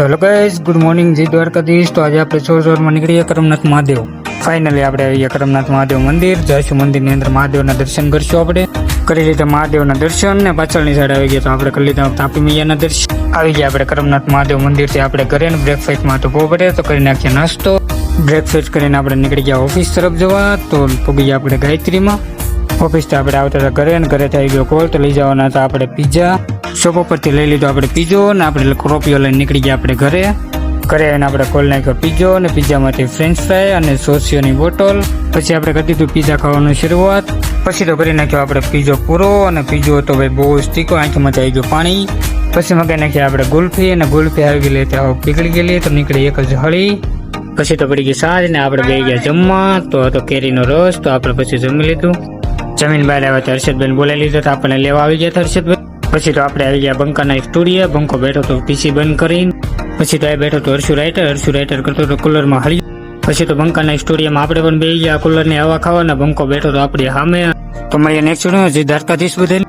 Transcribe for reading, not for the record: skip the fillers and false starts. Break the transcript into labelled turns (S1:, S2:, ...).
S1: તો hello guys, good morning, જય દ્વારકાધીશ। તો આજે આપણે ચોરમાં નીકળીએ કરમનાથ મહાદેવ। ફાઇનલી આપણે આવી ગયા કરમનાથ મહાદેવ મંદિર। જઈશું મંદિરની અંદર મહાદેવના દર્શન કરશું। આપણે કરી લીધા મહાદેવના દર્શન ને પાછળની સાઈડ આવી ગયા તો આપણે કરી લીધા તાપી મૈયાના દર્શન। આવી ગયા આપણે કરમનાથ મહાદેવ મંદિરથી આપણે ઘરે ને બ્રેકફાસ્ટમાં તો બહુ પડે તો કરી નાખીએ નાસ્તો। બ્રેકફાસ્ટ કરીને આપણે નીકળી ગયા ઓફિસ તરફ જવા। તો પગી ગયા આપણે ગાયત્રીમાં। ઓફિસથી આપણે આવતા હતા ઘરે ને ઘરેથી આવી ગયો કોલ, તો લઈ જવાના હતા આપણે પીઝા। શોપ ઉપરથી લઈ લીધો આપણે પીઝો ને આપણે ક્રોપિયો લઈને નીકળી ગયા આપણે ઘરે આવીને આપણે ખોલી નાખ્યો પીઝો ને પીઝામાંથી ફ્રેન્ચ ફ્રાય અને સોસિયોની બોટલ। પછી આપણે કરી દીધું પીઝા ખાવાની શરૂઆત। પછી તો કરી નાખ્યો આપણે પીઝો પૂરો અને પીઝો તો ભાઈ બહુ જ તીખો, આંખમાંથી આવી ગયું પાણી। પછી મગાઈ નાખી આપણે ગુલ્ફી અને ગુલ્ફી આવી ગયેલી ત્યાં પીગળી ગયેલી તો નીકળી એક જ હળી। પછી તો પડી ગઈ સાંજ ને આપણે બે ગયા જમવા। તો હતો કેરીનો રસ, તો આપણે પછી જમી લીધું। જમીન બહાર આવ્યા તો હર્ષદભાઈને બોલાવી લીધા, આપણને લેવા આવી ગયા હતા હર્ષદભાઈ। પછી તો આપણે આવી ગયા બંકાના સ્ટુડિયો। બંકો બેઠો તો પીસી બંધ કરીને। પછી તો આ બેઠો તો હર્ષુ રાઇટર કરતો તો કુલરમાં હળી। પછી તો બંકાના સ્ટુડિયોમાં આપણે પણ બે ગયા કુલરની હવા ખાવા ને બંકો બેઠો તો આપણી સામે। તો મળીએ નેક્સ્ટ વિડીયો, જય દ્વારકાધીશ બધાને।